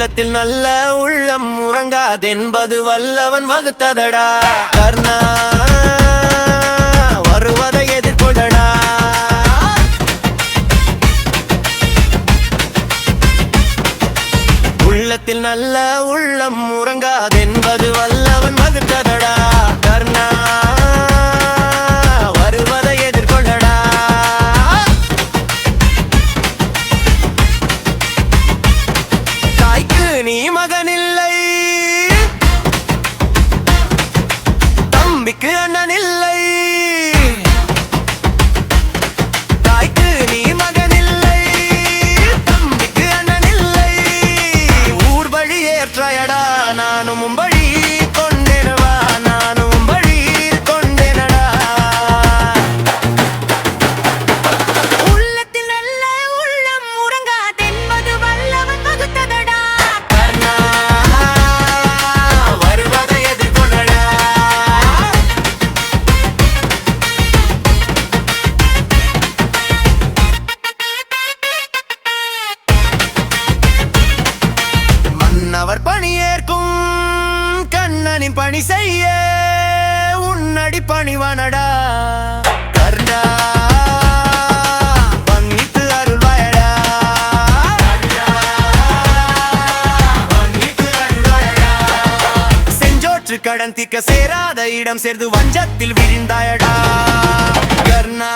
உள்ளத்தில் நல்ல உள்ளம் உறங்காதென்பது வல்லவன் வகுத்ததடா. கர்ணா வருவதை எதிர்கொள்ளடா. உள்ளத்தில் நல்ல உள்ளம் உறங்காதென்பது வல்லவன் வகுத்ததடா. கர்ணா வருவதை எதிர்கொள்ளடா. தாய்க்கு நீ மகனில்லை, தம்பிக்கு அண்ணன் இல்லை. தாய்க்கு நீ மகனில்லை, தம்பிக்கு அண்ணன் இல்லை. ஊர் வழி ஏற்றாயடா, நானும் உம்பழி கொண்டேனவா, நானும் உம்பழி கொண்டேனடா. உள்ளத்தில் நல்ல உள்ளம் உறங்காதென்பது வல்லவன் வகுத்ததடா. கர்ணா வருவதை எதிர்கொள்ளடா. மன்னவர் பணியேற்கும் கண்ணனின் பணி செய்ய உன்னடி பணிவனடா. கர்ணா மன்னித்து அருள்வாயடா. செஞ்சோற்று கடன் தீர்க்க சேராத இடம் சேர்ந்து வஞ்சத்தில் விழுந்தாயடா. கர்ணா